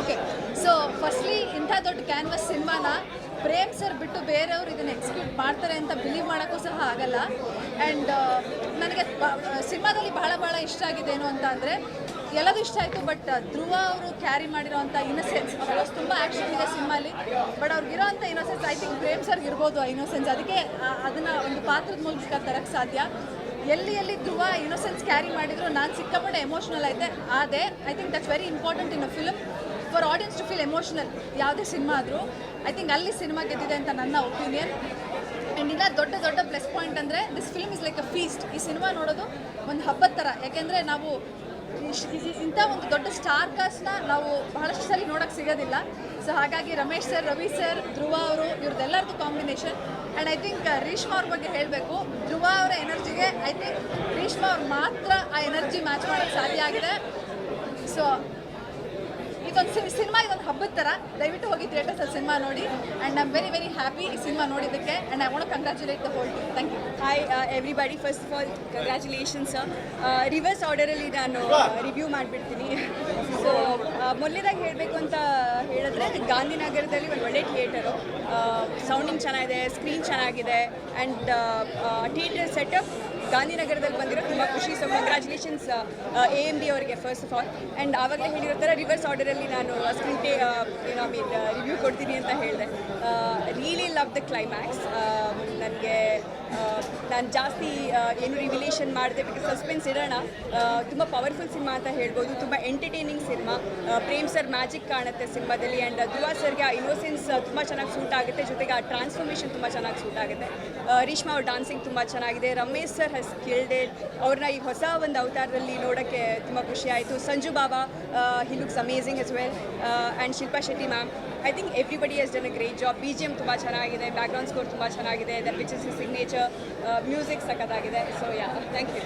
Okay, so firstly ಇಂಥ ದೊಡ್ಡ canvass ಸಿನಿಮಾನ ಪ್ರೇಮ್ ಸರ್ ಬಿಟ್ಟು ಬೇರೆಯವರು ಇದನ್ನು ಎಕ್ಸಿಕ್ಯೂಟ್ ಮಾಡ್ತಾರೆ ಅಂತ ಬಿಲೀವ್ ಮಾಡೋಕ್ಕೂ ಸಹ ಆಗಲ್ಲ. ಆ್ಯಂಡ್ ನನಗೆ ಸಿನಿಮಾದಲ್ಲಿ ಬಹಳ ಇಷ್ಟ ಆಗಿದೆ ಏನು ಅಂತ ಅಂದರೆ, ಎಲ್ಲದೂ ಇಷ್ಟ ಆಯಿತು, ಬಟ್ ಧ್ರುವ ಅವರು ಕ್ಯಾರಿ ಮಾಡಿರೋವಂಥ ಇನ್ನಸೆನ್ಸ್, ಅಫ್ಕೋರ್ಸ್ ತುಂಬ ಆ್ಯಕ್ಷನ್ ಇದೆ ಸಿನಿಮಾಲಿ, ಬಟ್ ಅವ್ರಿಗಿರೋವಂಥ ಇನ್ನಸೆನ್ಸ್ ಐ ಥಿಂಕ್ ಪ್ರೇಮ್ ಸರ್ಗೆ ಇರ್ಬೋದು ಆ ಇನ್ನಸೆನ್ಸ್. ಅದಕ್ಕೆ ಅದನ್ನು ಒಂದು ಪಾತ್ರದ ಮೂಲಕ ತರಕ್ಕೆ ಸಾಧ್ಯ. ಎಲ್ಲಿ ಧ್ರುವ ಇನ್ನಸೆನ್ಸ್ ಕ್ಯಾರಿ ಮಾಡಿದ್ರು ನಾನು ಸಿಕ್ಕಾಪಟ್ಟೆ ಎಮೋಷ್ನಲ್ ಆದೆ. I think that's very important in a film for audience to feel emotional. ಯಾವುದೇ ಸಿನಿಮಾ ಆದರೂ ಐ ಥಿಂಕ್ ಅಲ್ಲಿ ಸಿನಿಮಾ ಗೆದ್ದಿದೆ ಅಂತ ನನ್ನ ಒಪಿನಿಯನ್. ಆ್ಯಂಡ್ ಇನ್ನೂ ದೊಡ್ಡ ಪ್ಲಸ್ ಪಾಯಿಂಟ್ ಅಂದರೆ this film is like a feast. ಈ ಸಿನಿಮಾ ನೋಡೋದು ಒಂದು ಹಬ್ಬದ ಥರ, ಯಾಕೆಂದರೆ ನಾವು ಇಂಥ ಒಂದು ದೊಡ್ಡ ಸ್ಟಾರ್ ಕಾಸ್ಟ್ನ ನಾವು ಬಹಳಷ್ಟು ಸಲ ನೋಡೋಕ್ಕೆ ಸಿಗೋದಿಲ್ಲ. ಸೊ ಹಾಗಾಗಿ ರಮೇಶ್ ಸರ್, ರವಿ ಸರ್, ಧ್ರುವ ಅವರು ಇವ್ರದ್ದೆಲ್ಲರದ್ದು combination. And I think Reshma ಅವ್ರ ಬಗ್ಗೆ ಹೇಳಬೇಕು. ಧ್ರುವ ಅವರ ಎನರ್ಜಿಗೆ ಐ ಥಿಂಕ್ ರೇಷ್ಮಾ ಅವ್ರು ಮಾತ್ರ ಆ ಎನರ್ಜಿ ಮ್ಯಾಚ್ ಮಾಡೋಕ್ಕೆ ಸಾಧ್ಯ ಆಗಿದೆ. ಸೊ ಇದೊಂದು ಸಿನಿಮಾ, ಇದೊಂದು ಹಬ್ಬದ ಥರ. ದಯವಿಟ್ಟು ಹೋಗಿ ಥಿಯೇಟರ್ಸಲ್ಲಿ ಸಿನಿಮಾ ನೋಡಿ. And I am very happy ಈ ಸಿನಿಮಾ ನೋಡಿದ್ದಕ್ಕೆ. And I want to congratulate the whole team. Thank you. Hi everybody, first of all congratulations. Reverse ಆರ್ಡರಲ್ಲಿ ನಾನು ರಿವ್ಯೂ ಮಾಡಿಬಿಡ್ತೀನಿ. ಸೊ ಮೊದಲನೇದಾಗಿ ಹೇಳಬೇಕು ಅಂತ ಹೇಳಿದ್ರೆ, ಗಾಂಧಿನಗರದಲ್ಲಿ ಒಂದು ಒಳ್ಳೆ ಥಿಯೇಟರು, ಸೌಂಡಿಂಗ್ ಚೆನ್ನಾಗಿದೆ, ಸ್ಕ್ರೀನ್ ಚೆನ್ನಾಗಿದೆ, ಆ್ಯಂಡ್ ಥಿಯೇಟರ್ ಸೆಟಪ್ ಗಾಂಧಿನಗರದಲ್ಲಿ ಬಂದಿರೋ ತುಂಬ ಖುಷಿ. ಸೊ ಕಂಗ್ರ್ಯಾಚುಲೇಷನ್ಸ್ AMD ಅವರಿಗೆ ಫಸ್ಟ್ ಆಫ್ ಆಲ್. ಆ್ಯಂಡ್ ಆವಾಗಲೇ ಹೇಳಿರೋ ಥರ ರಿವರ್ಸ್ ಆರ್ಡರಲ್ಲಿ ನಾನು ಸ್ಕ್ರೀನ್ ರಿವ್ಯೂ ಕೊಡ್ತೀನಿ ಅಂತ ಹೇಳಿದೆ. Really love the climax. ನನಗೆ ನಾನು ಜಾಸ್ತಿ ಏನು ರಿವಿಲೇಷನ್ ಮಾಡಿದೆ, ಬಿಕಾಸ್ ಸಸ್ಪೆನ್ಸ್ ಇಡೋಣ. ತುಂಬ ಪವರ್ಫುಲ್ ಸಿನಿಮಾ ಅಂತ ಹೇಳ್ಬೋದು, ತುಂಬ entertaining cinema. Prem sir magic ಕಾಣುತ್ತೆ ಸಿನಿಮಾದಲ್ಲಿ. ಆ್ಯಂಡ್ ಧ್ರುವ ಸರ್ಗೆ ಆ ಇನ್ನೋಸೆನ್ಸ್ ತುಂಬ ಚೆನ್ನಾಗಿ ಸೂಟ್ ಆಗುತ್ತೆ, ಜೊತೆಗೆ ಆ ಟ್ರಾನ್ಸ್ಫಾರ್ಮೇಷನ್ ತುಂಬ ಚೆನ್ನಾಗಿ ಸೂಟ್ ಆಗುತ್ತೆ. ರೇಷ್ಮಾ ಅವ್ರ ಡಾನ್ಸಿಂಗ್ ತುಂಬ ಚೆನ್ನಾಗಿದೆ. Ramesh sir has killed it. ಅವ್ರನ್ನ ಈ ಹೊಸ ಒಂದು ಅವತಾರದಲ್ಲಿ ನೋಡೋಕ್ಕೆ ತುಂಬ ಖುಷಿ ಆಯಿತು. Sanju Baba, he looks amazing as well. And Shilpa Shetty ma'am, I think everybody has done a great job. BGM ತುಂಬ ಚೆನ್ನಾಗಿದೆ, ಬ್ಯಾಕ್ಗ್ರೌಂಡ್ ಸ್ಕೋರ್ ತುಂಬ ಚೆನ್ನಾಗಿದೆ, that which is signature. Music ಸಖತ್ತಾಗಿದೆ. So yeah, thank you.